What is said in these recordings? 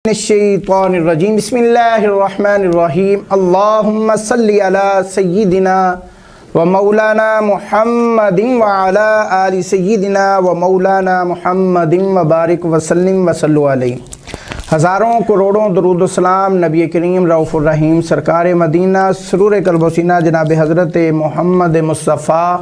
الشیطانirrajیم بسم اللہ الرحمن الرحیم اللہم صلی علی سیدنا و مولانا محمد وعلی آل سیدنا و مولانا محمد وبارک وسلم وصلو علیہ۔ ہزاروں کروڑوں درود و سلام نبی کریم رؤوف الرحیم سرکار مدینہ سرور قلب و سینہ جناب حضرت محمد مصطفیٰ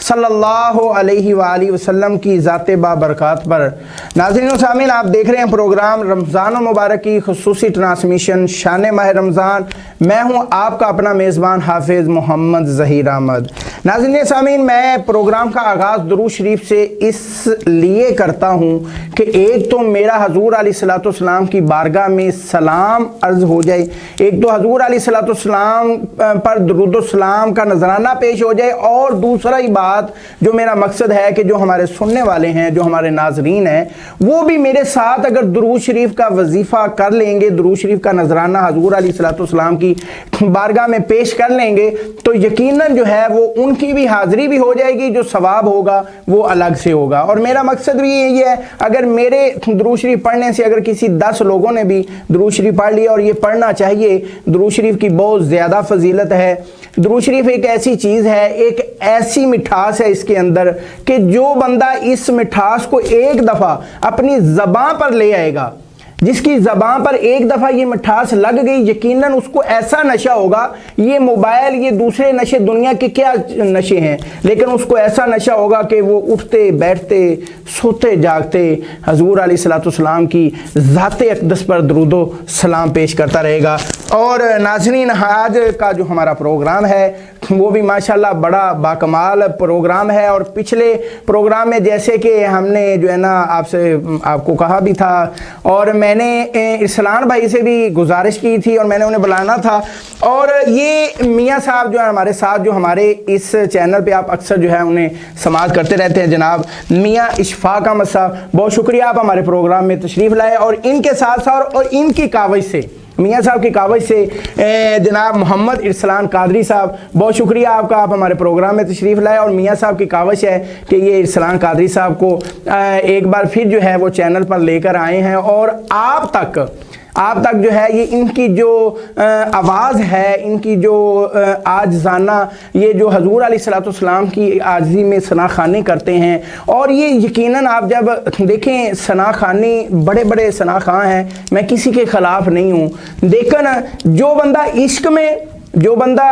صلی اللہ علیہ وآلہ وسلم کی ذات بابرکات پر۔ ناظرین و سامعین، آپ دیکھ رہے ہیں پروگرام رمضان المبارک کی خصوصی ٹرانسمیشن شان ماہ رمضان۔ میں ہوں آپ کا اپنا میزبان حافظ محمد ظہیر احمد۔ ناظرین و سامعین، میں پروگرام کا آغاز درود شریف سے اس لیے کرتا ہوں کہ ایک تو میرا حضور علیہ السلام کی بارگاہ میں سلام عرض ہو جائے، ایک تو حضور علیہ السلام پر درود و سلام کا نذرانہ پیش ہو جائے، اور دوسرا ہی بات جو میرا مقصد ہے کہ جو ہمارے سننے والے ہیں، جو ہمارے ناظرین ہیں، وہ بھی میرے ساتھ اگر درود شریف کا وظیفہ کر لیں گے، درود شریف کا نذرانہ حضور علیہ السلام کی بارگاہ میں پیش کر لیں گے، تو یقیناً جو ہے وہ ان کی بھی حاضری بھی ہو جائے گی، جو ثواب ہوگا وہ الگ سے ہوگا۔ اور میرا مقصد بھی یہی ہے، اگر میرے درود شریف پڑھنے سے اگر کسی 10 لوگوں نے بھی درود شریف پڑھ لیا، اور یہ پڑھنا چاہیے، درود شریف کی بہت زیادہ فضیلت ہے۔ درود شریف ایک ایسی چیز ہے، ایک ایسی مٹھاس ہے اس کے اندر کہ جو بندہ اس مٹھاس کو ایک دفعہ اپنی زبان پر لے آئے گا، جس کی زبان پر ایک دفعہ یہ مٹھاس لگ گئی، یقیناً اس کو ایسا نشہ ہوگا، یہ موبائل، یہ دوسرے نشے دنیا کے کیا نشے ہیں، لیکن اس کو ایسا نشہ ہوگا کہ وہ اٹھتے بیٹھتے سوتے جاگتے حضور علیہ السلام کی ذات اقدس پر درود و سلام پیش کرتا رہے گا۔ اور ناظرین، آج کا جو ہمارا پروگرام ہے وہ بھی ماشاءاللہ بڑا باکمال پروگرام ہے، اور پچھلے پروگرام میں جیسے کہ ہم نے جو ہے نا آپ کو کہا بھی تھا، اور میں نے ارسلان بھائی سے بھی گزارش کی تھی، اور میں نے انہیں بلانا تھا، اور یہ میاں صاحب جو ہے ہمارے ساتھ، جو ہمارے اس چینل پہ آپ اکثر جو ہے انہیں سماعت کرتے رہتے ہیں، جناب میاں اشفاق احمد صاحب، بہت شکریہ آپ ہمارے پروگرام میں تشریف لائے، اور ان کے ساتھ ساتھ اور ان کی کاوش سے، میاں صاحب کی کاوش سے جناب محمد ارسلان قادری صاحب، بہت شکریہ آپ کا، آپ ہمارے پروگرام میں تشریف لائے، اور میاں صاحب کی کاوش ہے کہ یہ ارسلان قادری صاحب کو ایک بار پھر جو ہے وہ چینل پر لے کر آئے ہیں، اور آپ تک جو ہے یہ ان کی جو آواز ہے، ان کی جو عاجزانہ، یہ جو حضور علیہ السلام کی عاجزی میں ثنا خوانی کرتے ہیں، اور یہ یقیناً آپ جب دیکھیں ثنا خوانی، بڑے بڑے ثنا خواں ہیں، میں کسی کے خلاف نہیں ہوں، لیکن جو بندہ عشق میں، جو بندہ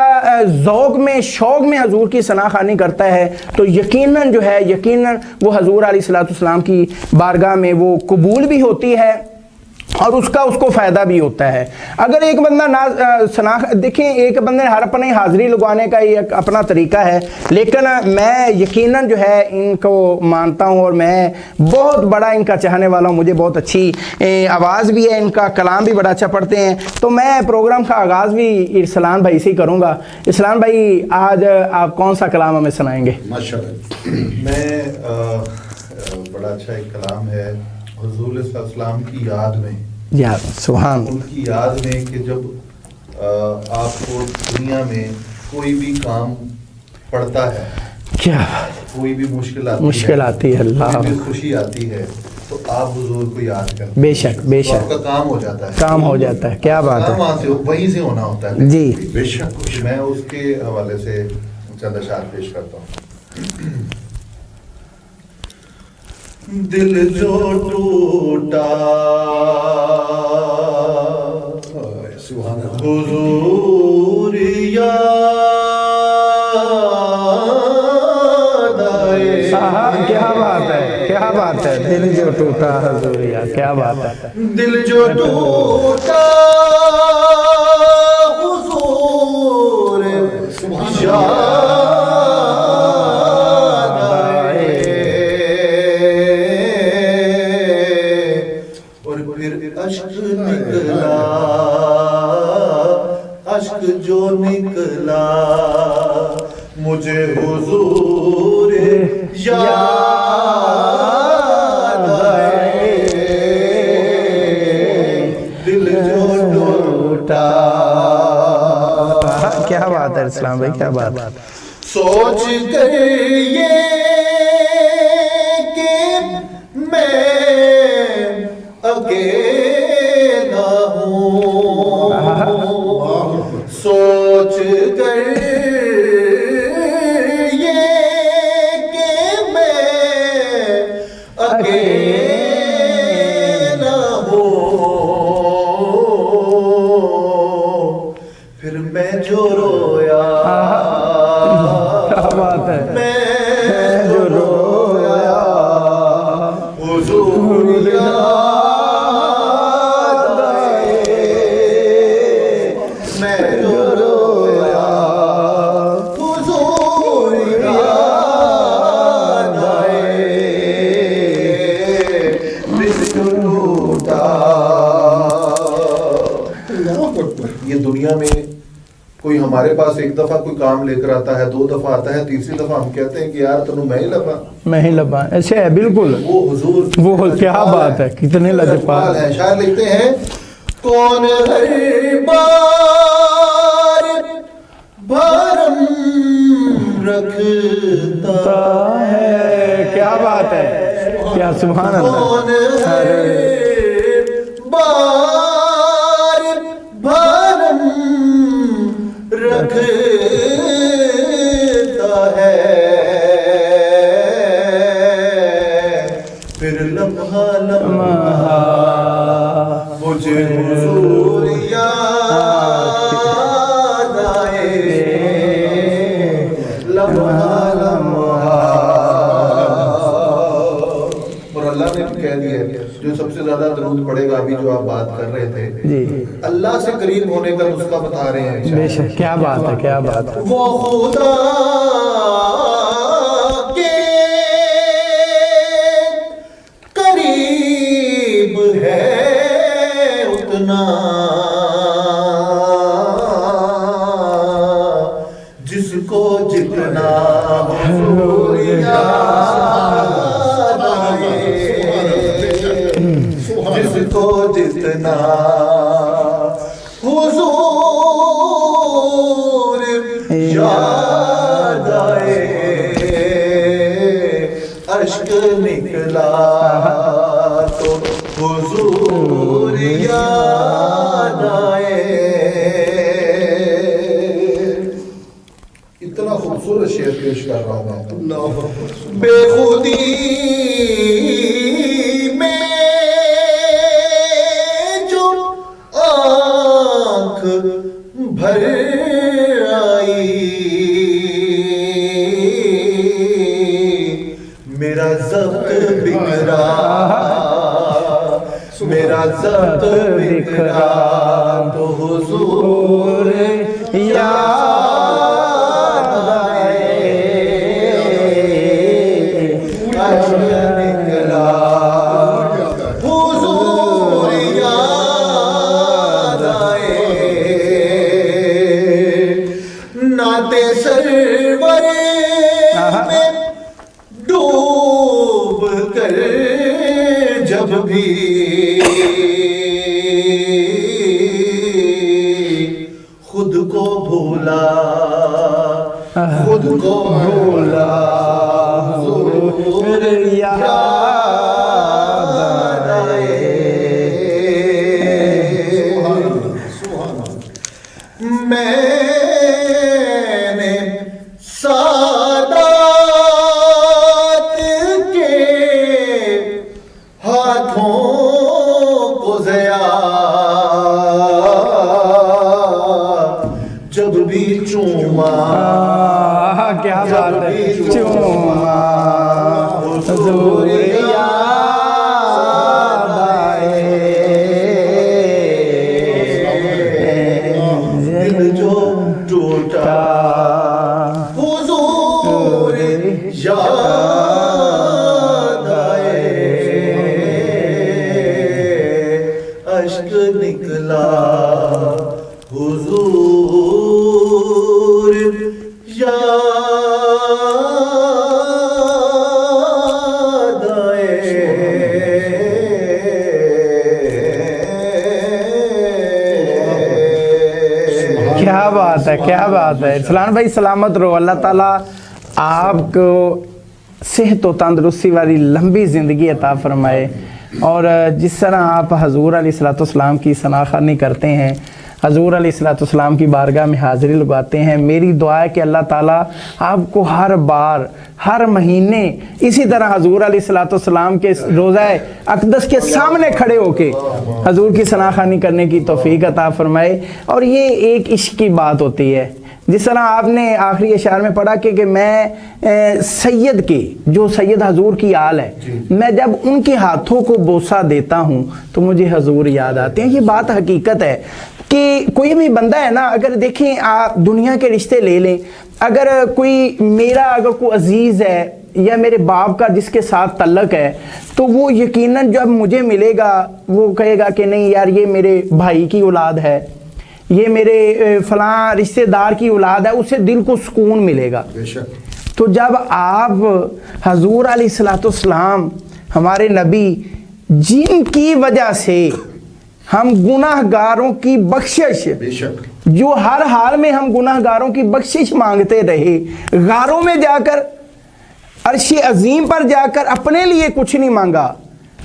ذوق میں، شوق میں حضور کی ثنا خوانی کرتا ہے، تو یقیناً جو ہے یقیناً وہ حضور علیہ السلام کی بارگاہ میں وہ قبول بھی ہوتی ہے، اور اس کو فائدہ بھی ہوتا ہے۔ اگر ایک بندہ دیکھیں، ایک بندے ہر اپنے حاضری لگوانے کا ایک اپنا طریقہ ہے، لیکن میں یقیناً جو ہے ان کو مانتا ہوں، اور میں بہت بڑا ان کا چاہنے والا ہوں، مجھے بہت اچھی آواز بھی ہے، ان کا کلام بھی بڑا اچھا پڑھتے ہیں، تو میں پروگرام کا آغاز بھی ارسلان بھائی سے ہی کروں گا۔ ارسلان بھائی، آج آپ کون سا کلام ہمیں سنائیں گے؟ ماشاءاللہ، میں بڑا اچھا ایک کلام ہے حضور علیہ السلام کی یاد میں، سبحان ان کی یاد میں، کہ جب آپ کو دنیا میں کوئی بھی کام پڑتا ہے، کیا کوئی بھی مشکل آتی ہے، اللہ کوئی بھی خوشی آتی ہے، تو آپ حضور کو یاد کرتے ہیں، بے شک بے شک، آپ کا کام ہو جاتا ہے، کام ہو جاتا ہے، کیا بات ہے، وہاں سے وہیں سے ہونا ہوتا ہے جی بے شک۔ میں اس کے حوالے سے چند اشعار پیش کرتا ہوں۔ دل جو ٹوٹا حضور یاد آئے، کیا بات ہے، کیا بات ہے، دل جو ٹوٹا حضور یاد، کیا بات ہے، دل جو ٹوٹا حضور یاد اشک جو نکلا مجھے حضور یاد آئے، دل جو ٹوٹا۔ کیا بات ہے اسلام بھائی، کیا بات ہے، سوچ کر یہ کہ میں اکیلا یہ دنیا میں کوئی ہمارے پاس ایک دفعہ کوئی کام لے کر آتا ہے، 2 دفعہ آتا ہے، تیسری دفعہ ہم کہتے ہیں کہ یار تنوں میں ہی لبا، میں ہی لبا، ایسے ہے بالکل. وہ حضور وہ کیا بات ہے، کتنے لجپال ہے. شاعر لکھتے ہیں کون ہر بار بھرم رکھتا ہے. کیا بات ہے، کیا سبحان اللہ. کون ہر بار بھرم رکھتا ہے، پھر لمحہ لمحہ مجھے حضور یاد آئے، لمحہ لمحہ. اور اللہ نے بھی کہہ دیا ہے جو سب سے زیادہ درود پڑے گا، ابھی جو آپ بات کر رہے تھے جی، اللہ سے قریب ہونے کا نسخہ بتا رہے ہیں. بے شک. کیا بات ہے، کیا بات ہے. وہ خدا کے قریب ہے اتنا جس کو جتنا حضور یاد آئے، جس کو جتنا حضور یاد آئے، اشک نکلا تو حضور یاد آئے. اتنا خوبصورت شعر پیش کر رہا ہوں میں. بے خودی میں جو آنکھ بھر آئی، میرا ضبط بکھرا، میرا ضبط بکھرا تو حضور یاد آئے، اشک نکلا حضور یاد آئے، نعت سرور میں ڈوب کر جب بھی خود کو بھولا، خود کو بھولا، حضور یاد آئے. میں نے سادات کے ہاتھوں کو ضیا جب بھی چوما، کیا بات ہے. چوما حضور یاد آئے، دل جو ٹوٹا حضور یاد آئے، اشک نکلا حضور یاد آئے. کیا بات ہے، کیا بات ہے. ارسلان بھائی سلامت رہو. اللہ تعالیٰ آپ کو صحت و تندرستی والی لمبی زندگی عطا فرمائے، اور جس طرح آپ حضور علیہ الصلوۃ والسلام کی ثنا خوانی کرتے ہیں، حضور علیہ الصلوۃ والسلام کی بارگاہ میں حاضری لگاتے ہیں، میری دعا ہے کہ اللہ تعالیٰ آپ کو ہر بار ہر مہینے اسی طرح حضور علیہ الصلوۃ والسلام کے روضہ اقدس کے سامنے کھڑے ہو کے حضور کی ثنا خوانی کرنے کی توفیق عطا فرمائے. اور یہ ایک عشق کی بات ہوتی ہے، جس طرح آپ نے آخری اشعار میں پڑھا کہ میں سید کے جو سید حضور کی آل ہے، میں جب ان کے ہاتھوں کو بوسہ دیتا ہوں تو مجھے حضور یاد آتے ہیں. یہ بات حقیقت ہے کہ کوئی بھی بندہ ہے نا، اگر دیکھیں آپ دنیا کے رشتے لے لیں، اگر کوئی عزیز ہے یا میرے باپ کا جس کے ساتھ تعلق ہے، تو وہ یقیناً جب مجھے ملے گا وہ کہے گا کہ نہیں یار یہ میرے بھائی کی اولاد ہے، یہ میرے فلاں رشتہ دار کی اولاد ہے، اسے دل کو سکون ملے گا۔ بے شک تو جب آپ حضور علیہ الصلوۃ والسلام ہمارے نبی جن کی وجہ سے ہم گناہ گاروں کی بخشش، بے شک جو ہر حال میں ہم گناہ گاروں کی بخشش مانگتے رہے، غاروں میں جا کر عرش عظیم پر جا کر اپنے لیے کچھ نہیں مانگا،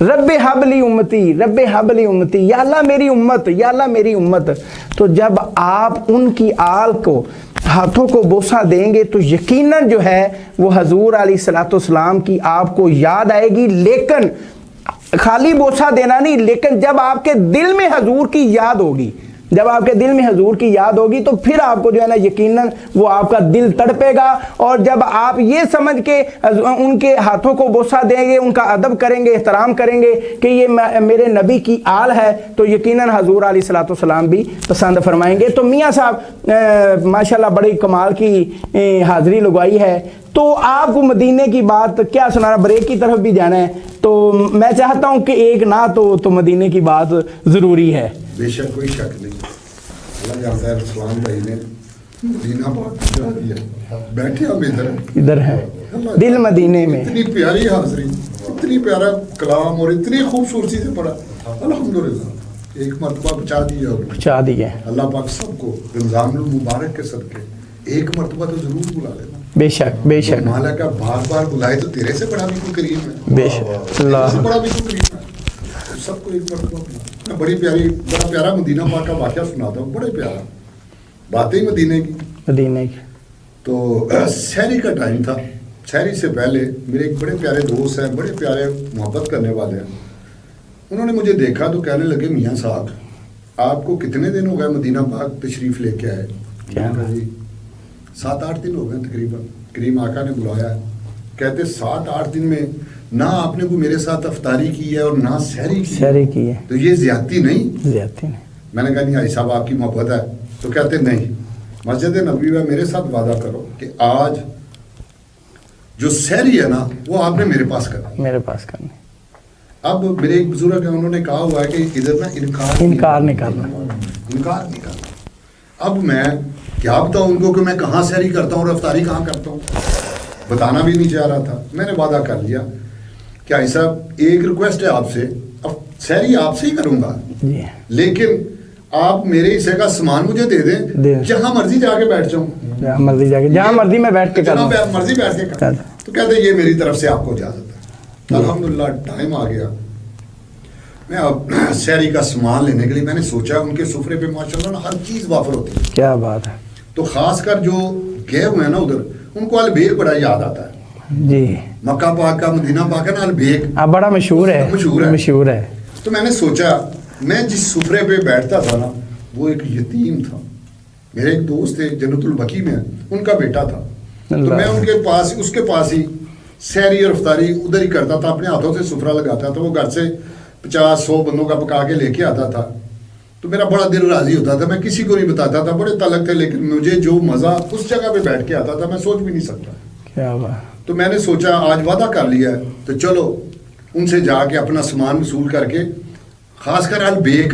رب حبلی امتی، رب حبلی امتی، یا اللہ میری امت، یا اللہ میری امت، تو جب آپ ان کی آل کو ہاتھوں کو بوسہ دیں گے تو یقیناً جو ہے وہ حضور علیہ الصلوۃ والسلام کی آپ کو یاد آئے گی، لیکن خالی بوسہ دینا نہیں، لیکن جب آپ کے دل میں حضور کی یاد ہوگی، جب آپ کے دل میں حضور کی یاد ہوگی تو پھر آپ کو جو ہے نا یقیناً وہ آپ کا دل تڑپے گا، اور جب آپ یہ سمجھ کے ان کے ہاتھوں کو بوسہ دیں گے، ان کا ادب کریں گے، احترام کریں گے کہ یہ میرے نبی کی آل ہے، تو یقیناً حضور علیہ الصلوۃ والسلام بھی پسند فرمائیں گے۔ تو میاں صاحب ماشاءاللہ بڑی کمال کی حاضری لگوائی ہے، تو آپ کو مدینے کی بات کیا سنانا، بریک کی طرف بھی جانا ہے، تو میں چاہتا ہوں کہ ایک نہ تو مدینے کی بات ضروری ہے۔ بے شک کوئی شک نہیں، اللہ جانتا ہے رسلان بھائی نے مدینہ پاک پہنچا دیا، بیٹھے ہم ادھر ہے دل مدینے میں، اتنی پیاری حاضری، اتنی پیارا کلام اور اتنی خوبصورتی سے پڑھا، الحمدللہ ایک مرتبہ پہنچا دیا اللہ پاک سب کو رمضان المبارک کے صدقے ایک مرتبہ تو ضرور بلا لینا۔ بے شک بے شک، مالا کا بار بار بلائے تو تیرے سے بڑا بھی کوئی کریم ہے، بے شک اللہ سے بڑا بھی کوئی کریم ہے، سب کو ایک مرتبہ بلا۔ میں بڑا پیارا مدینہ پاک کا واقعہ سناتا ہوں، بڑے پیارا باتیں مدینے کی۔ تو سحری کا ٹائم تھا، سحری سے پہلے میرے ایک بڑے پیارے دوست ہیں، بڑے پیارے محبت کرنے والے ہیں، انہوں نے مجھے دیکھا تو کہنے لگے میاں صاحب آپ کو کتنے دن ہو گئے مدینہ پاک تشریف لے کے آئے؟ کیا 7-8 دن ہو گئے تقریباً۔ کریم آقا نے بلایا، کہتے 7-8 دن میں نہ آپ نے کوئی میرے ساتھ افطاری کی ہے اور نہ سحری کی ہے، تو یہ زیادتی نہیں؟ میں نے کہا نہیں آئی صاحب آپ کی محبت ہے، تو کہتے نہیں، مسجد نبوی میں میرے ساتھ وعدہ کرو کہ آج جو سحری ہے نا وہ آپ نے میرے پاس کرنا۔ اب میرے ایک بزرگ ہیں، انہوں نے کہا ہوا ہے کہ ادھر نا انکار نہیں کرنا۔ اب میں کیا بتاؤں ان کو کہ میں کہاں سحری کرتا ہوں اور افطاری کہاں کرتا ہوں، بتانا بھی نہیں چاہ رہا تھا۔ میں نے وعدہ کر لیا کہ آئی صاحب ایک ریکویسٹ ہے آپ سے، اب سحری آپ سے ہی کروں گا لیکن آپ میرے حصے کا سامان مجھے دے دیں، جہاں مرضی جا کے بیٹھ جاؤں، جہاں مرضی میں بیٹھ کے کروں۔ تو کہتے یہ میری طرف سے آپ کو اجازت ہے۔ الحمدللہ ٹائم آ گیا، میں اب سحری کا سامان لینے کے لیے میں نے سوچا ان کے سفرے پہ ماشاءاللہ ہر چیز وافر ہوتی ہے، کیا بات ہے، تو خاص کر جو گئے ہوئے ہیں نا ادھر ان کو البیک بڑا یاد آتا ہے جی، مکہ پاک کا مدینہ پاک ہے نا البیک بڑا مشہور ہے۔ تو میں نے سوچا میں جس سفرے پہ بیٹھتا تھا نا وہ ایک یتیم تھا، میرے ایک دوست تھے جنت البقیع میں، ان کا بیٹا تھا، تو میں ان کے پاس اس کے پاس ہی سحری اور افطاری ادھر ہی کرتا تھا، اپنے ہاتھوں سے سفرہ لگاتا تھا، وہ گھر سے 50-100 بندوں کا پکا کے لے کے آتا تھا، تو میرا بڑا دل راضی ہوتا تھا، میں کسی کو نہیں بتاتا تھا، بڑے تعلق تھے، لیکن مجھے جو مزہ اس جگہ پہ بیٹھ کے آتا تھا میں سوچ بھی نہیں سکتا۔ کیا بات، تو میں نے سوچا آج وعدہ کر لیا ہے تو چلو ان سے جا کے اپنا سامان وصول کر کے خاص کر البیک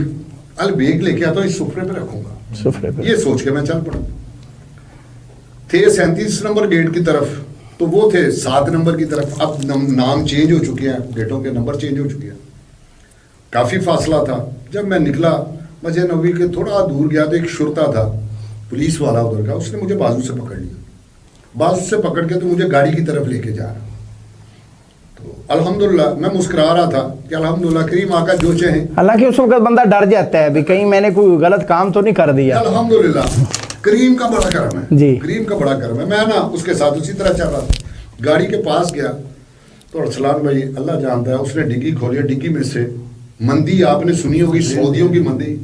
لے کے آتا ہوں، اس سفرے پہ رکھوں گا، یہ سوچ کے میں چل پڑا۔ تھے 37 نمبر گیٹ کی طرف، تو وہ تھے 7 نمبر کی طرف، اب نام چینج ہو چکے ہیں، گیٹوں کے نمبر چینج ہو چکے ہیں، کافی فاصلہ تھا۔ جب میں نکلا مسجد نبوی کے تھوڑا دور گیا تو ایک شرطا تھا پولیس والا ادھر کا، اس نے مجھے بازو سے پکڑ لیا، بازو سے پکڑ کے تو مجھے گاڑی کی طرف لے کے جا رہا، تو الحمدللہ میں مسکرا رہا تھا کہ الحمدللہ کریم آقا جو چاہیں، حالانکہ اس وقت بندہ ڈر جاتا ہے بھی کہیں میں نے کوئی غلط کام تو نہیں کر دیا، الحمدللہ کریم کا بڑا کرم ہے جی، کریم کا بڑا کرم ہے۔ میں نا اس کے ساتھ اسی طرح چل رہا تھا، گاڑی کے پاس گیا تو ارسلان بھائی اللہ جانتا ہے اس نے ڈگی کھولی، ڈگی میں سے مندی آپ نے سنی ہوگی سعودیوں کی مندی،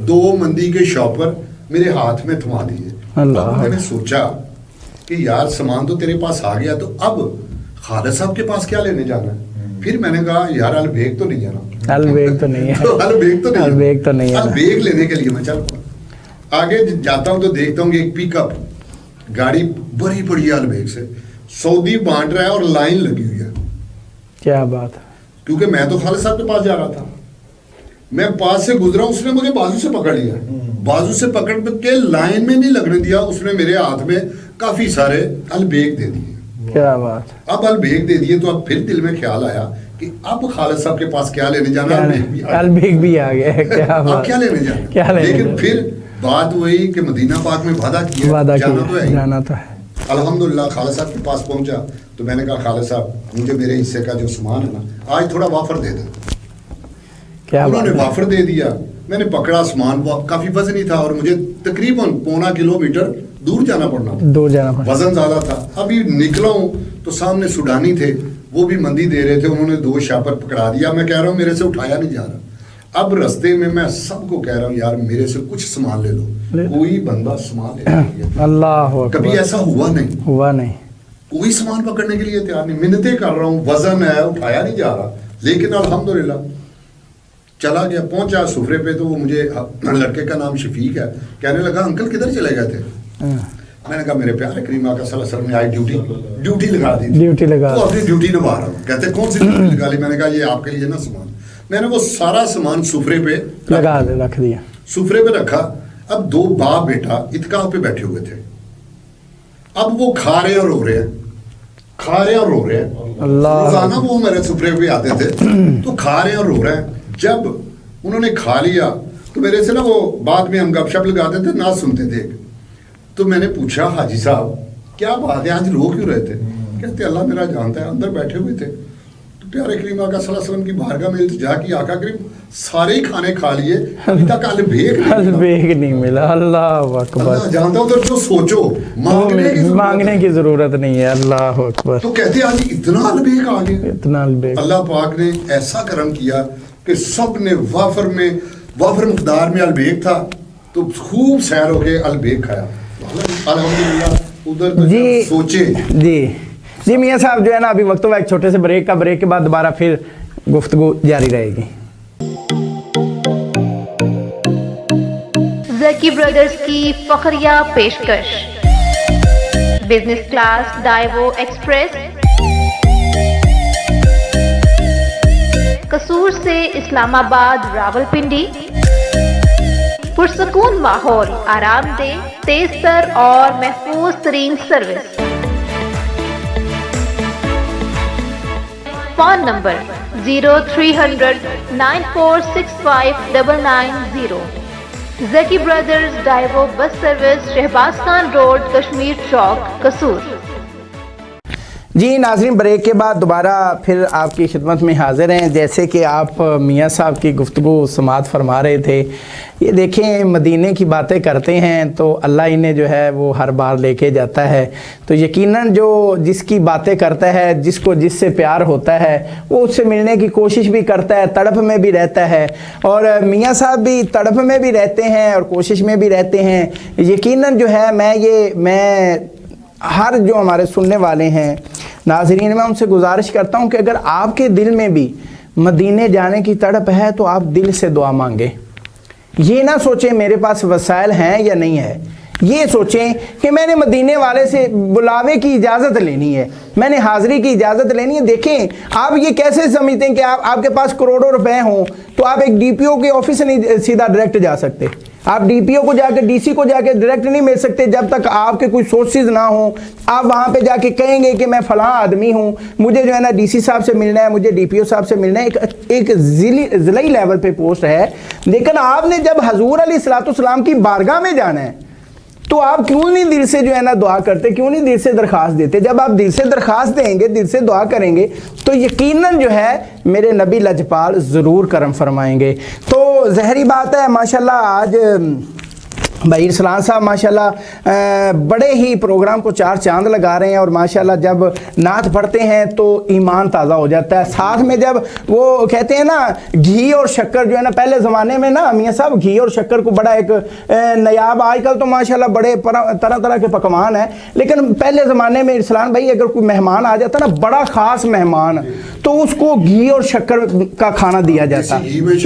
2 مندی کے شاپر میرے ہاتھ میں تھما دیے۔ میں نے سوچا کہ یار سامان تو تیرے پاس آ گیا، تو اب خالد صاحب کے پاس کیا لینے جانا ہے؟ پھر میں نے کہا یار البیک تو نہیں ہے نا، البیک تو نہیں ہے، البیک لینے کے لیے میں چل پڑا۔ آگے جاتا ہوں تو دیکھتا ہوں کہ ایک پک اپ گاڑی بڑی بڑی البیک سے سعودی بانٹ رہا ہے اور لائن لگی ہوئی ہے، کیا بات ہے، کیونکہ میں تو خالد صاحب کے پاس جا رہا تھا۔ میں پاس سے گزرا ہوں، اس نے مجھے بازو سے پکڑ لیا، بازو سے پکڑ کے لائن میں نہیں لگنے دیا، اس نے میرے ہاتھ میں کافی سارے البیک دے دیے۔ کیا بات! اب البیک دے دیے تو اب پھر دل میں خیال آیا کہ اب خالد صاحب کے پاس کیا لینے جانا، البیک بھی آ گیا، کیا بات! اب کیا لینے جانا، لیکن پھر بات وہی کہ مدینہ پاک میں وعدہ کیا، جانا تو ہے۔ الحمدللہ خالد صاحب کے پاس پہنچا تو میں نے کہا خالد صاحب مجھے میرے حصے کا جو سامان ہے نا آج تھوڑا وافر دے دیں۔ انہوں نے وافر دے دیا، میں نے پکڑا سامان، کافی وزنی تھا اور مجھے تقریباً 1.25 کلومیٹر دور جانا پڑنا، وزن زیادہ تھا۔ ابھی نکلا ہوں تو سامنے سوڈانی تھے، وہ بھی مندی دے رہے تھے، انہوں نے 2 شاپر پکڑا دیا، میں کہہ رہا ہوں میرے سے اٹھایا نہیں جا رہا۔ اب رستے میں میں سب کو کہہ رہا ہوں یار میرے سے کچھ سامان لے لو، کوئی بندہ سامان لے لیا، اللہ کبھی ایسا ہوا نہیں، کوئی سامان پکڑنے کے لیے تیار نہیں، منتیں کر رہا ہوں، وزن ہے اٹھایا نہیں جا رہا، لیکن الحمدللہ چلا گیا۔ پہنچا سفرے پہ تو وہ مجھے، لڑکے کا نام شفیق ہے، کہنے لگا انکل کدھر چلے گئے تھے؟ میں نے کہا میرے پیارے کریم آقا صلی اللہ علیہ وسلم نے آج ڈیوٹی لگا دی، تو اپنی ڈیوٹی نبھا رہا ہوں۔ کہتے کون سی ڈیوٹی لگا لی؟ میں نے کہا یہ آپ کے لیے نا سامان، میں نے وہ سارا سامان سفرے پہ رکھ دیا، سفرے پہ رکھا۔ اب 2 باپ بیٹا اتکاف پہ بیٹھے ہوئے تھے، اب وہ کھا رہے اور رو رہے ہیں، کھا رہے اور رو رہے ہیں، روزانہ وہ میرے سفرے پہ آتے تھے تو کھا رہے اور رو رہے ہیں۔ جب انہوں نے کھا لیا تو میرے سے نا وہ بعد میں ہم گپ شپ لگاتے تھے، نہ سنتے تھے، تو میں نے پوچھا حاجی صاحب کیا بات ہے آج رو کیوں رہے تھے؟ کہتے اللہ میرا جانتا ہے، اندر بیٹھے ہوئے تھے تو پیارے کریم آقا صلی اللہ علیہ وسلم کی بارگاہ میں التجا کی، آقا کریم سارے ہی کھانے کھا لیے ابھی تک البیک نہیں ملا۔ اللہ اکبر! اللہ جانتا ہوں تو جو سوچو مانگنے کی ضرورت نہیں ہے، اللہ اکبر! تو کہتے آج اتنا البیک آ گیا، اتنا البیک اللہ پاک نے ایسا کرم کیا کہ سب نے وافر مقدار میں البیک تھا تو خوب سیر ہو کے البیک کھایا الحمدللہ۔ ادھر جی سوچے جی میاں صاحب جو ہے نا ابھی وقت ہوا ایک چھوٹے سے بریک کا، بریک کے بعد دوبارہ پھر گفتگو جاری رہے گی۔ زکی برادرز کی فخریہ پیشکش، بزنس کلاس ڈائیو ایکسپریس، قصور سے اسلام آباد راولپنڈی، پرسکون ماحول، آرام دہ، تیز تر اور محفوظ ترین service. Phone number 0300 9465 990۔ Zaki brothers Daewoo bus service, Shahbaz Khan road, Kashmir chowk, Kasur. جی ناظرین، بریک کے بعد دوبارہ پھر آپ کی خدمت میں حاضر ہیں۔ جیسے کہ آپ میاں صاحب کی گفتگو سماعت فرما رہے تھے، یہ دیکھیں مدینے کی باتیں کرتے ہیں تو اللہ انہیں جو ہے وہ ہر بار لے کے جاتا ہے، تو یقیناً جو جس کی باتیں کرتا ہے، جس کو جس سے پیار ہوتا ہے وہ اس سے ملنے کی کوشش بھی کرتا ہے، تڑپ میں بھی رہتا ہے، اور میاں صاحب بھی تڑپ میں بھی رہتے ہیں اور کوشش میں بھی رہتے ہیں۔ یقیناً جو ہے میں ہر جو ہمارے سننے والے ہیں ناظرین، میں ان سے گزارش کرتا ہوں کہ اگر آپ کے دل میں بھی مدینے جانے کی تڑپ ہے تو آپ دل سے دعا مانگیں۔ یہ نہ سوچیں میرے پاس وسائل ہیں یا نہیں ہے، یہ سوچیں کہ میں نے مدینے والے سے بلاوے کی اجازت لینی ہے، میں نے حاضری کی اجازت لینی ہے۔ دیکھیں آپ یہ کیسے سمجھتے ہیں کہ آپ کے پاس کروڑوں روپے ہوں تو آپ ایک ڈی پی او کے آفس سے نہیں سیدھا ڈائریکٹ جا سکتے، آپ ڈی پی او کو جا کے ڈی سی کو جا کے ڈائریکٹ نہیں مل سکتے جب تک آپ کے کوئی سورسز نہ ہوں۔ آپ وہاں پہ جا کے کہیں گے کہ میں فلاں آدمی ہوں، مجھے جو ہے نا ڈی سی صاحب سے ملنا ہے، مجھے ڈی پی او صاحب سے ملنا ہے، ایک ضلعی لیول پہ پوسٹ ہے، لیکن آپ نے جب حضور علیہ الصلوۃ والسلام کی بارگاہ میں جانا ہے تو آپ کیوں نہیں دل سے جو ہے نا دعا کرتے، کیوں نہیں دل سے درخواست دیتے؟ جب آپ دل سے درخواست دیں گے، دل سے دعا کریں گے تو یقیناً جو ہے میرے نبی لجپال ضرور کرم فرمائیں گے۔ تو ظاہری بات ہے ماشاءاللہ آج بھائی ارسلان صاحب ماشاءاللہ بڑے ہی پروگرام کو 4 چاند لگا رہے ہیں، اور ماشاءاللہ جب نعت پڑھتے ہیں تو ایمان تازہ ہو جاتا ہے۔ ساتھ میں جب وہ کہتے ہیں نا گھی اور شکر جو ہے نا، پہلے زمانے میں نا میاں صاحب گھی اور شکر کو بڑا ایک نیاب، آج کل تو ماشاءاللہ بڑے طرح طرح کے پکوان ہیں، لیکن پہلے زمانے میں ارسلان بھائی اگر کوئی مہمان آ جاتا نا، بڑا خاص مہمان، تو اس کو گھی اور شکر کا کھانا دیا جاتا،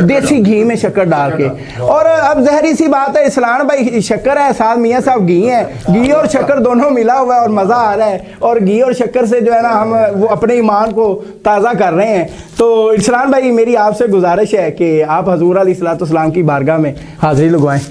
دیسی گھی میں شکر ڈال کے۔ اور اب ظاہری سی بات ہے ارسلان بھائی جی شکر ہے ساتھ میاں صاحب گھی ہیں, گھی اور شکر دونوں ملا ہوا ہے اور مزہ آ رہا ہے, اور گھی اور شکر سے جو ہے نا ہم وہ اپنے ایمان کو تازہ کر رہے ہیں. تو ارسلان بھائی میری آپ سے گزارش ہے کہ آپ حضور علیہ الصلوۃ والسلام کی بارگاہ میں حاضری لگوائیں.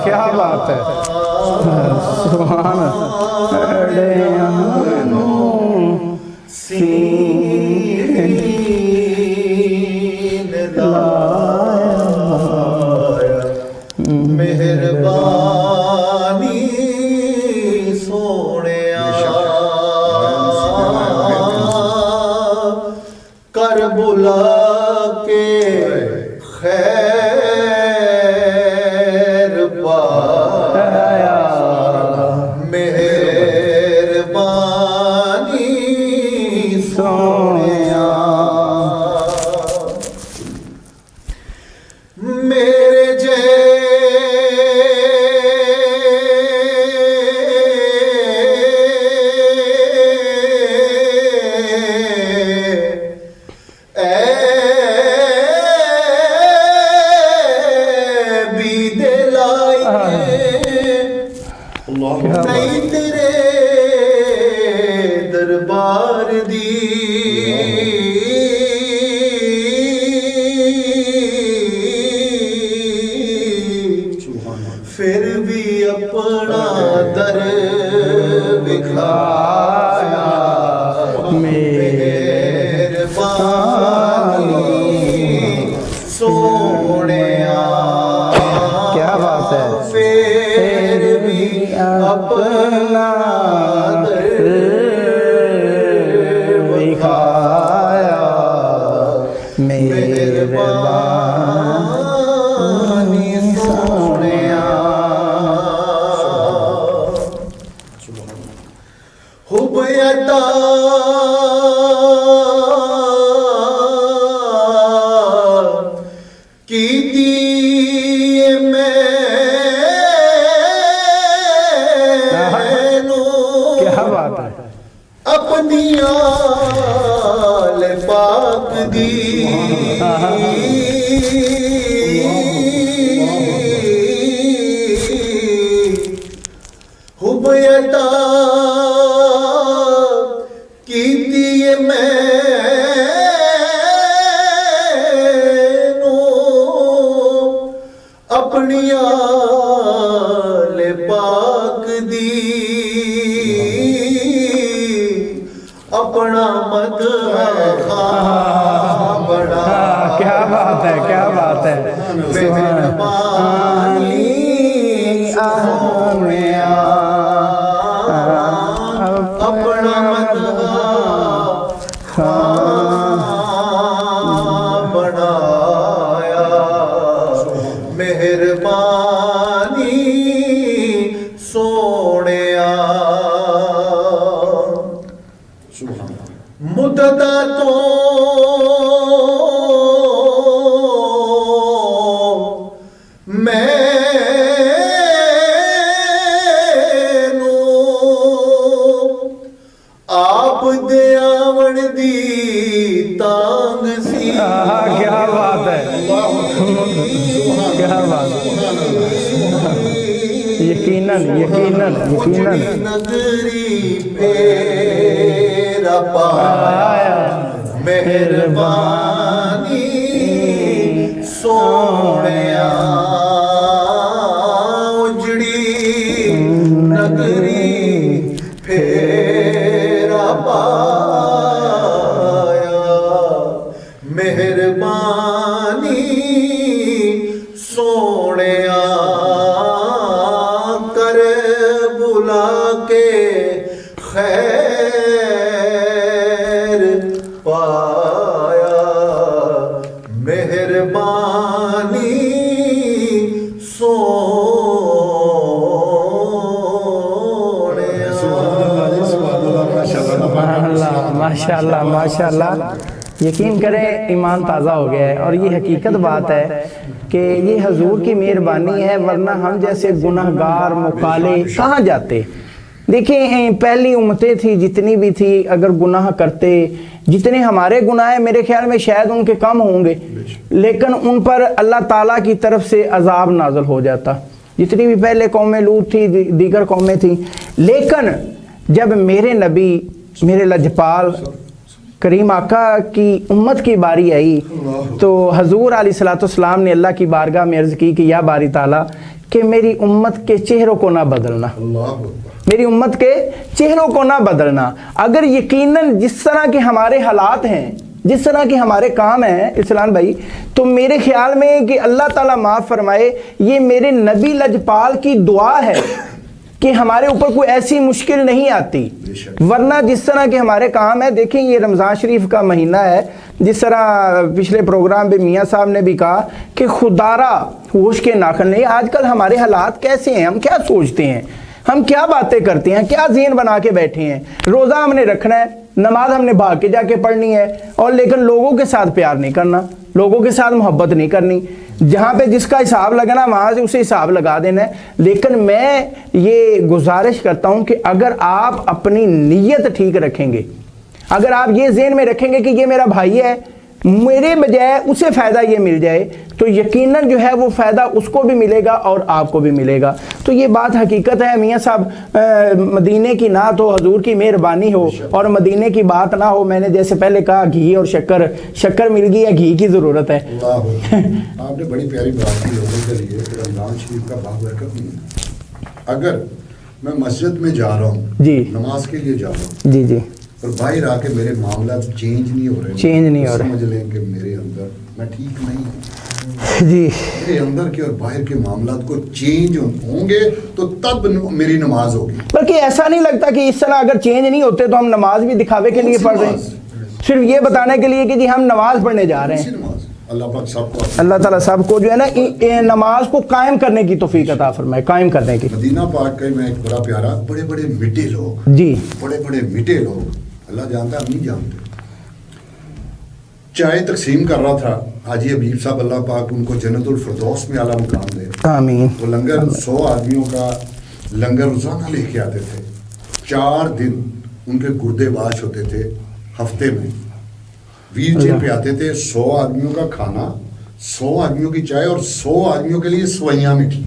کیا بات ہے, سبحان مہربانی سونیا کر بلا کے خیر پایا, مہربانی سونیا میرے نہیں تیرے دربار دی پھر بھی اپنا در بکھایا, مہربانی سونیا. کیا بات ہے, پھر بھی اپنا در بکھایا, مہربانی سونیا. حب عطا کیتی اپنی آل پاک دی حب عطا کیتی مینوں اپنی آل پاک دی اپنا مدح بڑا. کیا بات ہے, کیا بات ہے, مہربانی سونیا اپنا مدح بڑھایا, مہربانی سونیا. مددہ تو آپ دے آون دی تانگ سی. کیا بات ہے, کیا بات ہے, یقیناً یقیناً یقیناً نگری پھیرا پایا, مہربانی سونیا. اجڑی نگری پھیرا پایا, مہربانی سونیا. کر بلا کے خیر پایا, مہربانی سونیا. ماشاءاللہ ماشاءاللہ، یقین کریں ایمان تازہ ہو گیا ہے، اور یہ حقیقت بات ہے کہ یہ حضور کی مہربانی ہے، ورنہ ہم جیسے گناہگار مقالے کہاں جاتے۔ دیکھیں پہلی امتیں تھی جتنی بھی تھی، اگر گناہ کرتے جتنے ہمارے گناہ ہیں میرے خیال میں شاید ان کے کم ہوں گے، لیکن ان پر اللہ تعالیٰ کی طرف سے عذاب نازل ہو جاتا، جتنی بھی پہلے قوم لوط تھی، دیگر قومیں تھیں۔ لیکن جب میرے نبی، میرے لجپال کریم آقا کی امت کی باری آئی تو حضور علیہ الصلوۃ والسلام نے اللہ کی بارگاہ میں عرض کی کہ یا باری تعالیٰ کہ میری امت کے چہروں کو نہ بدلنا، میری امت کے چہروں کو نہ بدلنا۔ اگر یقیناً جس طرح کے ہمارے حالات ہیں، جس طرح کے ہمارے کام ہیں اسلام بھائی، تو میرے خیال میں کہ اللہ تعالیٰ معاف فرمائے، یہ میرے نبی لجپال کی دعا ہے کہ ہمارے اوپر کوئی ایسی مشکل نہیں آتی، ورنہ جس طرح کے ہمارے کام ہیں۔ دیکھیں یہ رمضان شریف کا مہینہ ہے، جس طرح پچھلے پروگرام میں میاں صاحب نے بھی کہا کہ خدارہ ہوش کے ناخن نہیں۔ آج کل ہمارے حالات کیسے ہیں، ہم کیا سوچتے ہیں، ہم کیا باتیں کرتے ہیں، کیا ذہن بنا کے بیٹھے ہیں۔ روزہ ہم نے رکھنا ہے، نماز ہم نے بھاگ کے جا کے پڑھنی ہے، اور لیکن لوگوں کے ساتھ پیار نہیں کرنا، لوگوں کے ساتھ محبت نہیں کرنی، جہاں پہ جس کا حساب لگنا وہاں سے اسے حساب لگا دینا ہے۔ لیکن میں یہ گزارش کرتا ہوں کہ اگر آپ اپنی نیت ٹھیک رکھیں گے، اگر آپ یہ ذہن میں رکھیں گے کہ یہ میرا بھائی ہے، میرے بجائے اسے فائدہ یہ مل جائے، تو یقیناً جو ہے وہ فائدہ اس کو بھی ملے گا اور آپ کو بھی ملے گا۔ تو یہ بات حقیقت ہے میاں صاحب، مدینے کی نعت ہو، حضور کی مہربانی ہو، اور مدینے کی بات نہ ہو۔ میں نے جیسے پہلے کہا گھی اور شکر مل گئی ہے، گھی کی ضرورت ہے۔ آپ نے بڑی پیاری بات کی لوگوں کے لیے کہ رمضان شریف کا بابرکت نہیں ہے۔ اگر میں مسجد میں جا رہا ہوں، جی نماز کے لیے جا رہا ہوں، جی جی، اور باہر آ کے میرے معاملات چینج نہیں ہو رہے، چینج نہیں ہو رہے، سمجھ لیں کہ میرے اندر میں ٹھیک نہیں ہوں۔ جی، میرے اندر کے اور باہر کے معاملات کو چینج ہوں گے تو تب میری نماز ہوگی۔ بلکہ ایسا نہیں لگتا کہ اس طرح اگر چینج نہیں ہوتے تو ہم نماز بھی دکھاوے کے لیے پڑھ رہے ہیں، صرف یہ بتانے کے لیے کہ جی ہم نماز پڑھنے جا رہے ہیں۔ اللہ پاک سب کو، اللہ تعالیٰ سب کو جو ہے نا نماز کو قائم کرنے کی توفیق عطا فرمائے، قائم کرنے کی۔ مدینہ پاک کا میں ایک بڑا پیارا، بڑے بڑے میٹھے لوگ، جی بڑے بڑے میٹھے لوگ، اللہ جانتا ہے ہم نہیں جانتے۔ چائے تقسیم کر رہا تھا حاجی حبیب صاحب، اللہ پاک ان کو جنت الفردوس میں اعلیٰ مقام دے، آمین۔ وہ لنگر 100 آدمیوں کا لنگر روزانہ لے کے آتے تھے، 4 دن ان کے گردے واش ہوتے تھے ہفتے میں، ویل چیئر پہ آتے تھے، 100 آدمیوں کا کھانا، 100 آدمیوں کی چائے، اور 100 آدمیوں کے لیے سوئیاں مٹھی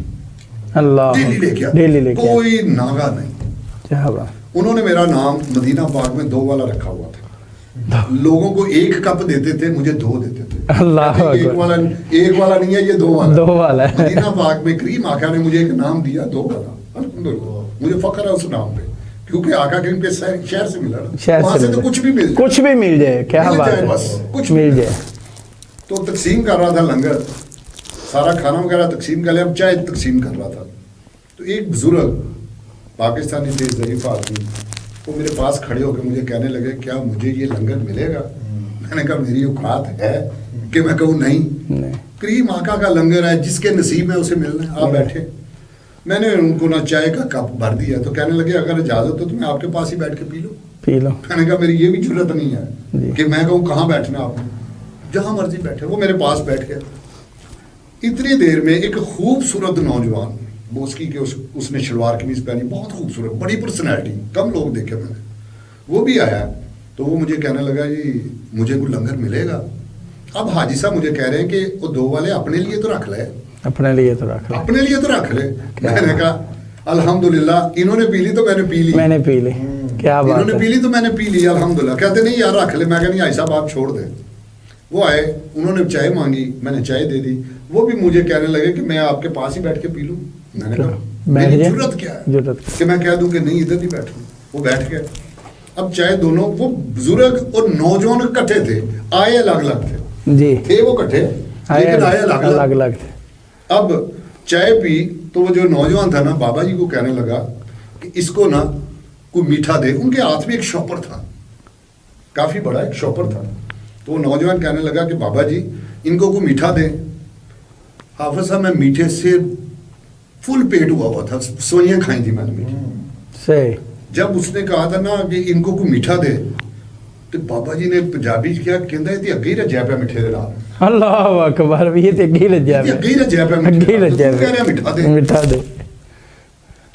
اللہ ڈیلی لے کے ڈیلی لے آتے، کے کوئی ناغا نہیں۔ کیا بات۔ انہوں نے میرا نام مدینہ پاک میں 2 والا رکھا ہوا تھا، لوگوں کو 1 کپ دیتے تھے، مجھے 2 دیتے تھے۔ اللہ ایک والا نہیں ہے، یہ 2 والا، 2 والا ہے۔ مدینہ پاک میں کریم آقا نے مجھے ایک نام دیا 2 والا، الحمدللہ مجھے فخر ہے اس نام پہ، کیونکہ آقا کریم کے شہر سے ملا نا، وہاں سے تو کچھ بھی مل جائے، کچھ بھی مل جائے، کیا بات ہے، بس کچھ مل جائے۔ تو تقسیم کر رہا تھا لنگر، سارا کھانا وغیرہ تقسیم کر لیا، اب چائے تقسیم کر رہا تھا، تو ایک بزرگ پاکستانی تھے، ضعیف آدمی، وہ میرے پاس کھڑے ہو کے مجھے کہنے لگے کیا مجھے یہ لنگر ملے گا؟ میں نے کہا میری اوقات ہے کہ میں کہوں نہیں، کریم آقا کا لنگر ہے، جس کے نصیب ہے اسے ملنا ہے، آپ بیٹھے۔ میں نے ان کو نہ چائے کا کپ بھر دیا، تو کہنے لگے اگر اجازت ہو تو میں آپ کے پاس ہی بیٹھ کے پی لو۔ میں نے کہا میری یہ بھی ضرورت نہیں ہے کہ میں کہوں کہاں بیٹھنا، آپ نے جہاں مرضی بیٹھے۔ وہ میرے پاس بیٹھ گئے، اتنی دیر میں ایک خوبصورت نوجوان، بوسکی کے اس نے شلوار قمیض پہنی، بہت خوبصورت، بڑی پرسنالٹی، کم لوگ دیکھے میں نے، وہ بھی آیا، تو وہ مجھے کہنے لگا جی مجھے کوئی لنگر ملے گا؟ اب حاجی صاحب مجھے کہہ رہے ہیں کہ وہ 2 والے اپنے لیے تو رکھ لے، اپنے لیے تو رکھ لے، اپنے لیے تو رکھ لے۔ میں نے کہا الحمدللہ، انہوں نے پی لی تو میں نے پی لی، میں نے پی لی، کیا بات ہے، انہوں نے پی لی تو میں نے پی لی، الحمدللہ۔ کہتے نہیں یار رکھ لے، میں کہا نہیں حاجی صاحب آپ چھوڑ دیں۔ وہ آئے، انہوں نے چائے مانگی، میں نے چائے دے دی، وہ بھی مجھے کہنے لگے کہ میں آپ کے پاس ہی بیٹھ کے پی لوں۔ میں نے کہا میری ضرورت کیا ہے کہ میں کہہ دوں کہ نہیں ادھر نہیں بیٹھوں۔ وہ بیٹھ گئے، اب چائے دونوں، وہ بزرگ اور نوجوان اکٹھے تھے، آئے الگ الگ تھے، جی تھے وہ اکٹھے لیکن آئے الگ الگ تھے۔ اب چائے پی تو وہ جو نوجوان تھا نا، بابا جی کو کہنے لگا کہ اس کو نا کوئی میٹھا دے۔ ان کے ہاتھ میں ایک شاپر تھا، کافی بڑا ایک شاپر تھا، تو وہ نوجوان کہنے لگا کہ بابا جی ان کو کوئی میٹھا دیں۔ حافظ صاحب میں میٹھے سے فل پیٹ ہوا تھا، سوئیاں کھائیں تھی میں نے میٹھی۔ صحیح۔ جب اس نے کہا تھا نا کہ ان کو کوئی میٹھا دے، ਤੇ ਬਾਬਾ ਜੀ ਨੇ ਪੰਜਾਬੀ 'ਚ ਕਿਹਾ, ਕਹਿੰਦਾ ਇਹ ਤੇ ਅੱਗੇ ਹੀ ਰੱਜਿਆ ਪਿਆ ਮਿੱਠੇ ਦੇ ਨਾਲ। ਅੱਲਾਹੁ ਅਕਬਰ, ਵੀ ਇਹ ਤੇ ਅੱਗੇ ਹੀ ਰੱਜਿਆ ਇਹ ਅੱਗੇ ਹੀ ਰੱਜਿਆ ਪਿਆ ਮਿੱਠੇ ਅੱਗੇ ਹੀ ਨਾਲ। ਰੱਜਿਆ ਤੂੰ ਕਹਿ ਰਿਹਾ ਮਿੱਠਾ ਦੇ, ਮਿੱਠਾ ਦੇ,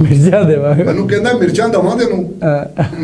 ਮਿਰਜ਼ਾ ਦੇਵਾਂਗਾ। ਮੈਨੂੰ ਕਹਿੰਦਾ ਮਿਰਚਾਂ ਦਵਾਂ ਤੈਨੂੰ।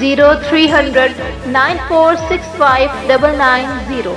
0300 9465 990।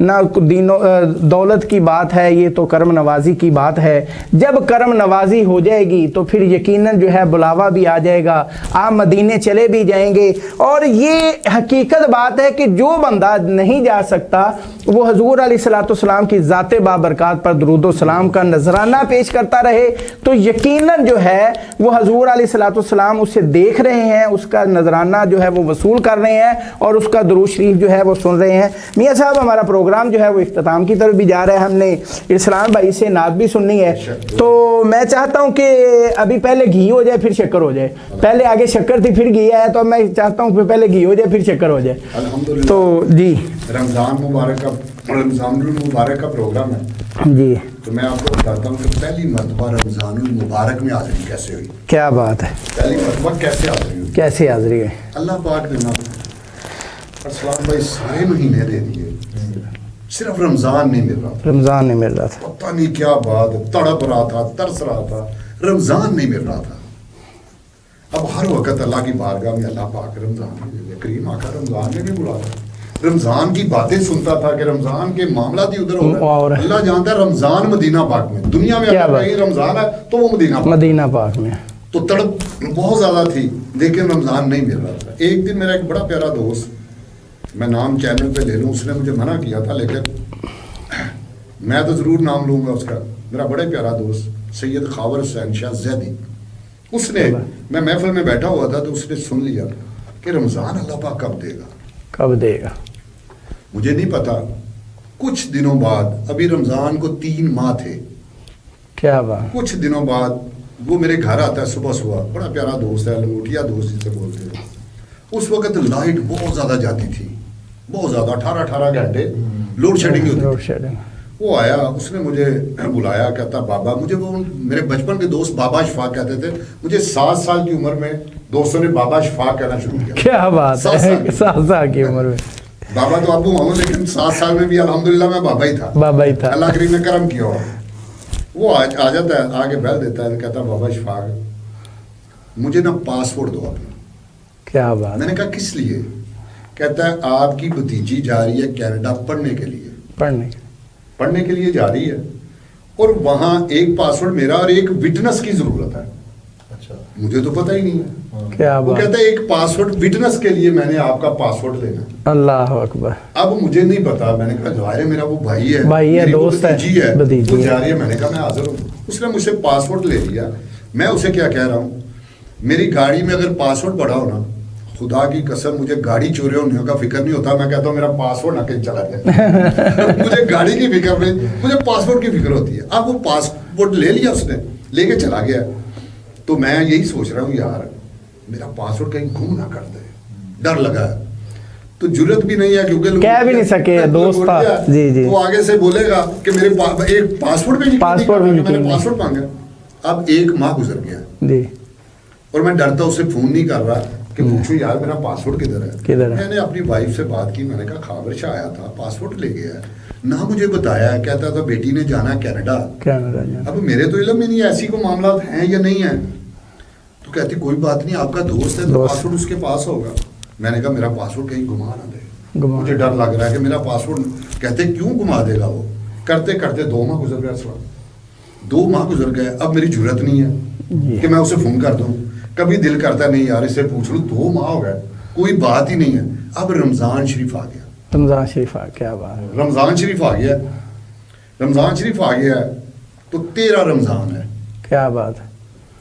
نہ دین دولت کی بات ہے، یہ تو کرم نوازی کی بات ہے۔ جب کرم نوازی ہو جائے گی تو پھر یقیناً جو ہے بلاوا بھی آ جائے گا، آپ مدینے چلے بھی جائیں گے۔ اور یہ حقیقت بات ہے کہ جو بندہ نہیں جا سکتا وہ حضور علیہ الصلوۃ والسلام کی ذات بابرکات پر درود و سلام کا نذرانہ پیش کرتا رہے تو یقیناً جو ہے وہ حضور علیہ الصلوۃ والسلام اسے دیکھ رہے ہیں، اس کا نذرانہ جو ہے وہ وصول کر رہے ہیں اور اس کا درود شریف جو ہے وہ سن رہے ہیں۔ میاں صاحب ہمارا پروگرام جو ہے وہ اختتام کی طرف بھی جا رہا ہے، ہم نے اسلام بھائی سے نعت بھی سننی ہے، تو میں چاہتا ہوں کہ ابھی پہلے گھی ہو جائے پھر شکر ہو جائے۔ پہلے آگے شکر تھی پھر گھی ہے، تو میں چاہتا ہوں کہ پہلے گھی ہو جائے پھر شکر ہو جائے۔ الحمدللہ تو جی رمضان المبارک کا پروگرام ہے جی، تو میں آپ کو بتاتا ہوں کہ پہلی مرتبہ رمضان المبارک میں حاضری کیسے ہوئی، کیا بات ہے، پہلی مرتبہ کیسے حاضری ہوئی۔ کیسے حاضری ہے؟ اللہ پاک نے نا اسلام بھائی سارے مہینے دے دیے، صرف رمضان نہیں مل رہا تھا، رمضان نہیں مل رہا تھا، پتہ نہیں کیا بات، تڑپ رہا تھا، ترس رہا تھا، رمضان نہیں مل رہا تھا۔ اب ہر وقت اللہ کی بارگاہ میں اللہ پاک رمضان کریم آقا رمضان میں بھی بلاتا، رمضان کی باتیں سنتا تھا کہ رمضان کے معاملات ہی ادھر ہو رہے ہیں۔ اللہ جانتا ہے رمضان مدینہ پاک میں، دنیا میں اگر کہیں رمضان ہے تو وہ مدینہ پاک میں، تو تڑپ بہت زیادہ تھی لیکن رمضان نہیں مل رہا تھا۔ ایک دن میرا ایک بڑا پیارا دوست، میں نام چینل پہ لے لوں، اس نے مجھے منع کیا تھا لیکن میں تو ضرور نام لوں گا اس کا، میرا بڑے پیارا دوست سید خاور حسین شاہ زیدی، اس نے، میں محفل میں بیٹھا ہوا تھا تو اس نے سن لیا کہ رمضان اللہ پاک کب دے گا، کب دے گا۔ مجھے نہیں پتا، کچھ دنوں بعد، ابھی رمضان کو 3 ماہ تھے، کیا بات، کچھ دنوں بعد وہ میرے گھر آتا ہے صبح صبح، بڑا پیارا دوست ہے، لنگوٹیا دوست جسے بولتے ہیں۔ اس وقت لائٹ بہت زیادہ جاتی تھی، بہت زیادہ، 18 گھنٹے لوڈ شیڈنگ ہوتی تھی۔ وہ آیا، اس نے مجھے بلایا، کہتا بابا، مجھے وہ میرے بچپن کے دوست بابا اشفاق کہتے تھے، مجھے 7 سال کی عمر میں دوستوں نے بابا اشفاق کہنا شروع کیا۔ کیا بات ہے، 7 سال کی عمر میں بابا تو ابو ہوں لیکن 7 سال میں بھی الحمدللہ میں بابا ہی تھا، بابا ہی تھا، اللہ کریم نے کرم کیا ہوا۔ وہ آ جاتا ہے، آگے بیٹھ دیتا ہے، کہتا بابا اشفاق مجھے نا پاسپورٹ دو اپنا۔ کیا بات، میں نے کہا کس لیے؟ کہتا ہے آپ کی بھتیجی جا رہی ہے کینیڈا پڑھنے کے لیے، پڑھنے کے لیے جا رہی ہے اور وہاں ایک پاسورڈ میرا اور ایک وٹنس کی ضرورت ہے۔ اچھا، مجھے تو پتہ ہی نہیں ہے۔ کیا وہ کہتا ہے ایک پاسورڈ وٹنس کے لیے میں نے آپ کا پاسورڈ لینا۔ اللہ اکبر۔ اب مجھے نہیں پتا، میں نے کہا ظاہر ہے میرا وہ بھائی ہے، دوست ہے، وہ جا رہی ہے، میں نے کہا میں حاضر ہوں۔ اس نے مجھ سے پاسورڈ لے لیا۔ میں اسے کیا کہہ رہا ہوں، میری گاڑی میں اگر پاسورڈ پڑا ہو نا، خدا کی قسم مجھے گاڑی چوری ہونے کا فکر نہیں ہوتا، میں کہتا ہوں میرا پاسورڈ نہ کہیں چلا جائے۔ مجھے گاڑی کی فکر نہیں، مجھے پاسورڈ کی فکر ہوتی ہے۔ اب وہ پاسپورٹ لے لیا اس نے، لے کے چلا گیا، تو میں یہی سوچ رہا ہوں یار میرا پاسورڈ کہیں گم نہ کر دے، ڈر لگا ہے، تو جرت بھی نہیں ہے کیونکہ کہہ بھی نہیں سکے دوست تھا، جی وہ آگے سے بولے گا کہ میرے ایک پاسپورٹ پہ پاسورڈ مانگا۔ اب 1 ماہ گزر گیا اور میں ڈرتا اسے فون نہیں کر رہا کہ پوچھو یار میرا پاسورڈ کدھر ہے۔ میں نے اپنی وائف سے بات کی، میں نے کہا خاور شاہ آیا تھا، پاسورڈ لے گیا ہے، نہ مجھے بتایا، کہتا تھا بیٹی نے جانا کینیڈا۔ اب میرے تو علم میں نہیں ایسی کو معاملات ہیں یا نہیں ہیں، تو کہتی کوئی بات نہیں، آپ کا دوست ہے تو پاسورڈ اس کے پاس ہوگا۔ میں نے کہا میرا پاسورڈ کہیں گما نہ دے، مجھے ڈر لگ رہا ہے کہ میرا پاسورڈ، کہتے کیوں گما دے گا وہ؟ کرتے کرتے 2 ماہ گزر گیا، 2 ماہ گزر گئے۔ اب میری جرت نہیں ہے کہ میں اسے فون کر دوں، کبھی دل کرتا نہیں یار اس سے پوچھ لوں، 2 ماہ ہو گئے کوئی بات ہی نہیں ہے۔ اب رمضان شریف آ گیا، رمضان شریف آ، کیا بات ہے، رمضان شریف آ گیا، رمضان شریف آ گیا ہے تو 13 رمضان ہے، کیا بات ہے،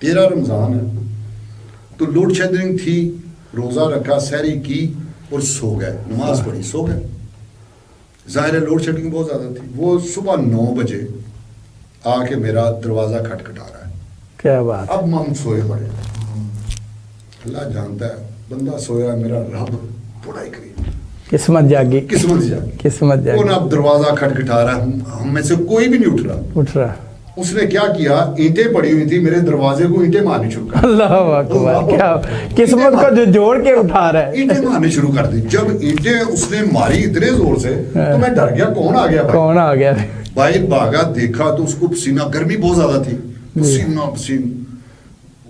13 رمضان ہے، تو لوڈ شیڈنگ تھی، روزہ رکھا، سحری کی اور سو گئے، نماز پڑھی، سو گئے۔ ظاہر ہے لوڈ شیڈنگ بہت زیادہ تھی۔ وہ صبح 9 بجے آ کے میرا دروازہ کھٹکھٹا رہا ہے، کیا بات، اب ہم سوئے پڑے، اللہ جانتا ہے بندہ سویا، میرا رب بڑا ہی قریب، قسمت جاگی، قسمت جاگی، قسمت جاگی۔ وہ اب دروازہ کھٹکھٹا رہا ہے، ہم میں سے کوئی بھی نہیں اٹھ رہا۔ اس نے کیا کیا، اینٹیں پڑی ہوئی تھی میرے دروازے کو، اینٹیں مارنی شروع کر، اللہ اکبر، کیا قسمت کو جو جوڑ کے اٹھا رہا ہے، اینٹیں مارنی شروع کر دی۔ جب اینٹیں اس نے ماری اتنے زور سے تو میں ڈر گیا، کون آ گیا، کون آ گیا؟ باہر بھاگا، دیکھا تو اس کو پسینہ، گرمی بہت زیادہ تھی، پسینہ پسین،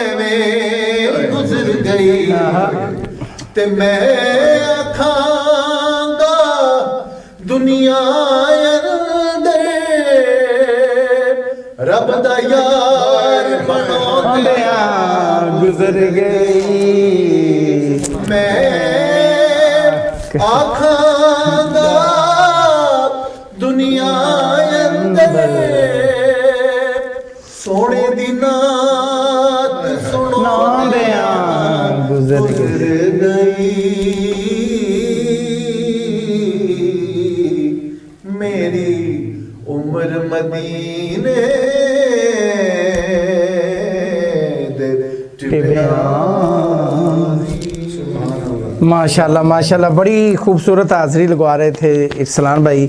ایویں گزر گئی تے میں آکھاں گا دنیا اندر رب دا یار بناؤندیاں گزر گئی میں آکھاں گا دنیا اندر سونے دی نات سناؤندیاں گزر گئی میری عمر مدینے ماشاءاللہ ماشاءاللہ، بڑی خوبصورت حاضری لگوا رہے تھے ارسلان بھائی،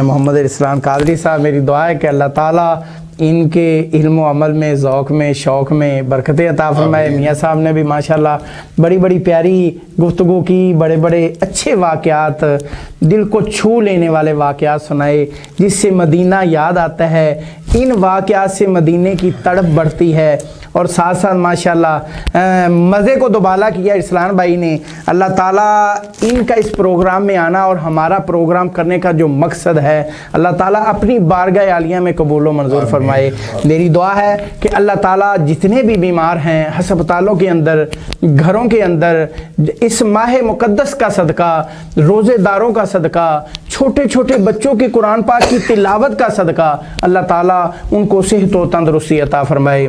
محمد ارسلان قادری صاحب۔ میری دعا ہے کہ اللہ تعالیٰ ان کے علم و عمل میں، ذوق میں، شوق میں برکتیں عطا فرمائے۔ میاں صاحب نے بھی ماشاءاللہ بڑی بڑی پیاری گفتگو کی، بڑے بڑے اچھے واقعات، دل کو چھو لینے والے واقعات سنائے، جس سے مدینہ یاد آتا ہے۔ ان واقعات سے مدینے کی تڑپ بڑھتی ہے، اور ساتھ ساتھ ماشاءاللہ مزے کو دوبالا کیا ارسلان بھائی نے۔ اللہ تعالیٰ ان کا اس پروگرام میں آنا اور ہمارا پروگرام کرنے کا جو مقصد ہے، اللہ تعالیٰ اپنی بارگاہ عالیہ میں قبول و منظور فرمائے۔ میری دعا ہے کہ اللہ تعالیٰ جتنے بھی بیمار ہیں ہسپتالوں کے اندر، گھروں کے اندر، اس ماہ مقدس کا صدقہ، روزے داروں کا صدقہ، چھوٹے چھوٹے بچوں کے قرآن پاک کی تلاوت کا صدقہ، اللہ تعالیٰ ان کو صحت و تندرستی عطا فرمائے۔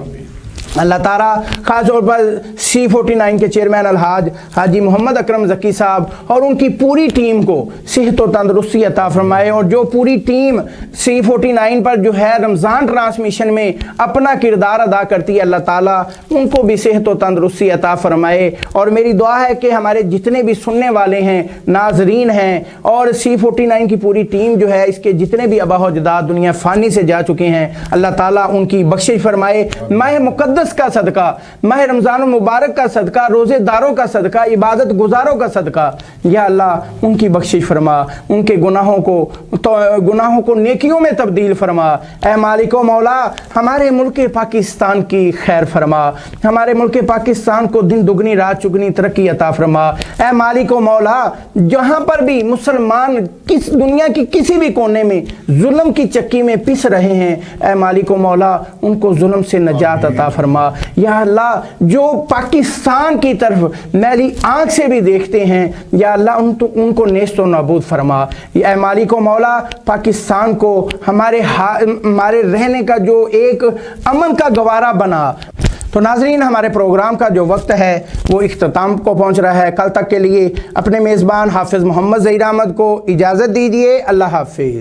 اللہ تعالیٰ خاص طور پر C49 کے چیئرمین الحاج حاجی محمد اکرم ذکی صاحب اور ان کی پوری ٹیم کو صحت و تندرستی عطا فرمائے، اور جو پوری ٹیم C49 پر جو ہے رمضان ٹرانسمیشن میں اپنا کردار ادا کرتی ہے، اللہ تعالیٰ ان کو بھی صحت و تندرستی عطا فرمائے۔ اور میری دعا ہے کہ ہمارے جتنے بھی سننے والے ہیں، ناظرین ہیں، اور C49 کی پوری ٹیم جو ہے، اس کے جتنے بھی آباء و اجداد دنیا فانی سے جا چکے ہیں، اللہ تعالیٰ ان کی بخشش فرمائے۔ ماہ مقدس کا صدقہ، ماہ رمضان المبارک کا صدقہ، روزے داروں کا صدقہ، عبادت گزاروں کا صدقہ، یا اللہ ان کی بخشش فرما، ان کے گناہوں کو نیکیوں میں تبدیل فرما۔ اے مالک و مولا، ہمارے ملک پاکستان کی خیر فرما، ہمارے ملک پاکستان کو دن دگنی رات چگنی ترقی عطا فرما۔ اے مالک و مولا، جہاں پر بھی مسلمان دنیا کی کسی بھی کونے میں ظلم کی چکی میں پس رہے ہیں، اے مالک و مولا ان کو ظلم سے نجات عطا فرما۔ یا اللہ جو پاکستان کی طرف میلی آنکھ سے بھی دیکھتے ہیں، یا اللہ ان کو نیست و نابود فرما۔ اے مالک و مولا، پاکستان کو ہمارے رہنے کا جو ایک امن کا گوارا بنا۔ تو ناظرین، ہمارے پروگرام کا جو وقت ہے وہ اختتام کو پہنچ رہا ہے۔ کل تک کے لیے اپنے میزبان حافظ محمد ظہیر احمد کو اجازت دیجیے۔ اللہ حافظ۔